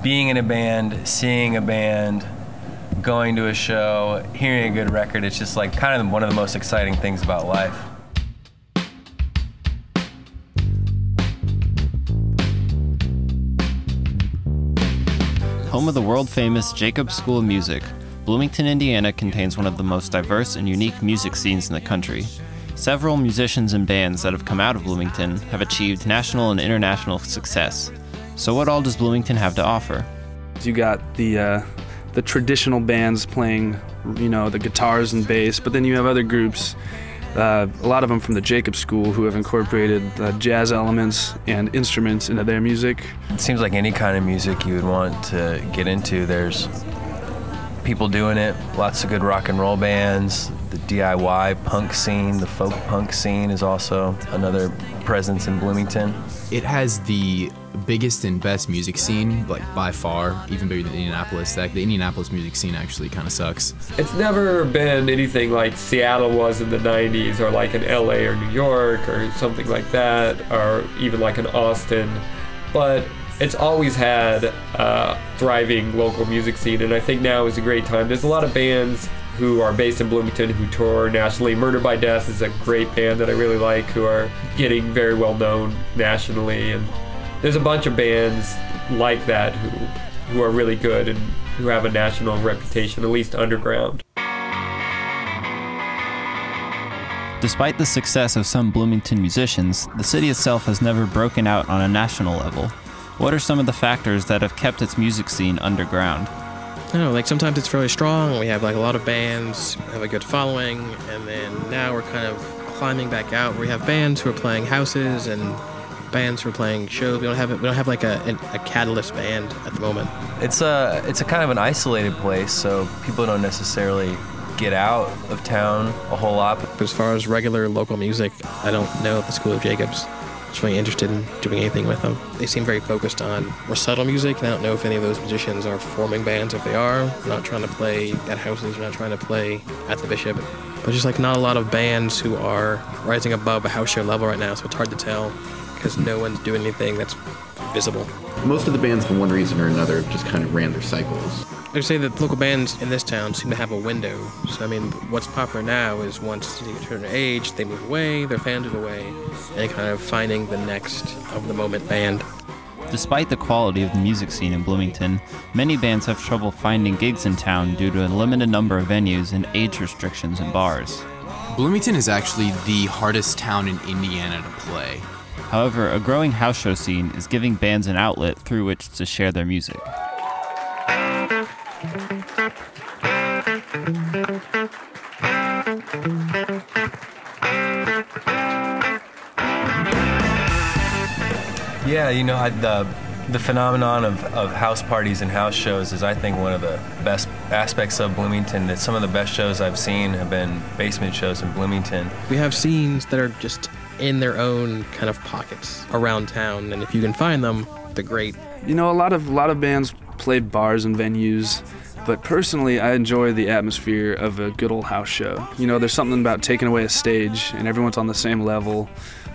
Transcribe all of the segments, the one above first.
being in a band, seeing a band, going to a show, hearing a good record, it's just like kind of one of the most exciting things about life. Home of the world-famous Jacobs School of Music, Bloomington, Indiana contains one of the most diverse and unique music scenes in the country. Several musicians and bands that have come out of Bloomington have achieved national and international success. So what all does Bloomington have to offer? You got the traditional bands playing, the guitars and bass, but then you have other groups, a lot of them from the Jacobs School, who have incorporated jazz elements and instruments into their music. It seems like any kind of music you would want to get into, there's people doing it, lots of good rock and roll bands, the DIY punk scene, the folk punk scene is also another presence in Bloomington. It has the biggest and best music scene, like by far, even bigger than Indianapolis. The Indianapolis music scene actually kind of sucks. It's never been anything like Seattle was in the 90s, or like in LA or New York or something like that, or even like in Austin, but it's always had a thriving local music scene, and I think now is a great time. There's a lot of bands who are based in Bloomington who tour nationally. Murder by Death is a great band that I really like, who are getting very well known nationally, and there's a bunch of bands like that who are really good and who have a national reputation, at least underground. Despite the success of some Bloomington musicians, the city itself has never broken out on a national level. What are some of the factors that have kept its music scene underground? I don't know, like sometimes it's fairly strong, we have like a lot of bands, have a good following, and then now we're kind of climbing back out. We have bands who are playing houses and bands who are playing shows. We don't have like a catalyst band at the moment. It's a kind of an isolated place, so people don't necessarily get out of town a whole lot. But as far as regular local music, I don't know the School of Jacobs is really interested in doing anything with them. They seem very focused on recital music, and I don't know if any of those musicians are forming bands. If they are, they're not trying to play at houses, they're not trying to play at the Bishop. But just like not a lot of bands who are rising above a house show level right now, so it's hard to tell because no one's doing anything that's visible. Most of the bands, for one reason or another, just kind of ran their cycles. I would say that local bands in this town seem to have a window. So, I mean, what's popular now is once they turn of age, they move away, their fans move away, and kind of finding the next of the moment band. Despite the quality of the music scene in Bloomington, many bands have trouble finding gigs in town due to a limited number of venues and age restrictions in bars. Bloomington is actually the hardest town in Indiana to play. However, a growing house show scene is giving bands an outlet through which to share their music. Yeah, the phenomenon of house parties and house shows is, I think, one of the best aspects of Bloomington. That some of the best shows I've seen have been basement shows in Bloomington. We have scenes that are just in their own kind of pockets around town, and if you can find them, they're great. A lot of bands play bars and venues, but personally I enjoy the atmosphere of a good old house show. There's something about taking away a stage and everyone's on the same level.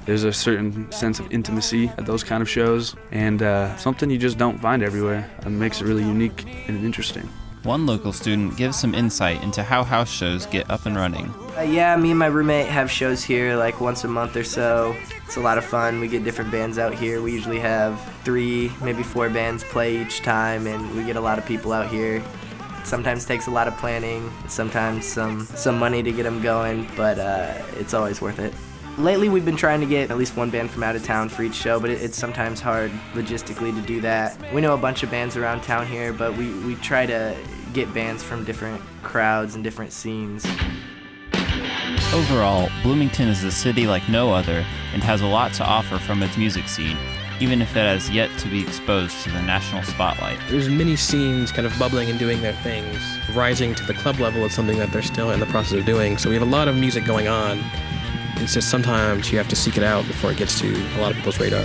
There's a certain sense of intimacy at those kind of shows, and something you just don't find everywhere, and makes it really unique and interesting. One local student gives some insight into how house shows get up and running. Yeah, me and my roommate have shows here like once a month or so. It's a lot of fun. We get different bands out here. We usually have 3, maybe 4 bands play each time, and we get a lot of people out here. It sometimes takes a lot of planning, sometimes some money to get them going, but it's always worth it. Lately we've been trying to get at least one band from out of town for each show, but it's sometimes hard logistically to do that. We know a bunch of bands around town here, but we try to get bands from different crowds and different scenes. Overall, Bloomington is a city like no other and has a lot to offer from its music scene, even if it has yet to be exposed to the national spotlight. There's many scenes kind of bubbling and doing their things. Rising to the club level is something that they're still in the process of doing, so we have a lot of music going on. It's just sometimes you have to seek it out before it gets to a lot of people's radar.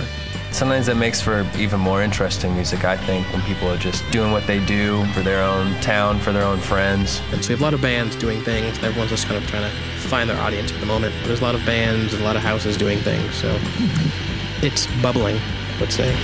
Sometimes that makes for even more interesting music, I think, when people are just doing what they do for their own town, for their own friends. And so we have a lot of bands doing things, and everyone's just kind of trying to find their audience at the moment. There's a lot of bands and a lot of houses doing things, so it's bubbling, I would say.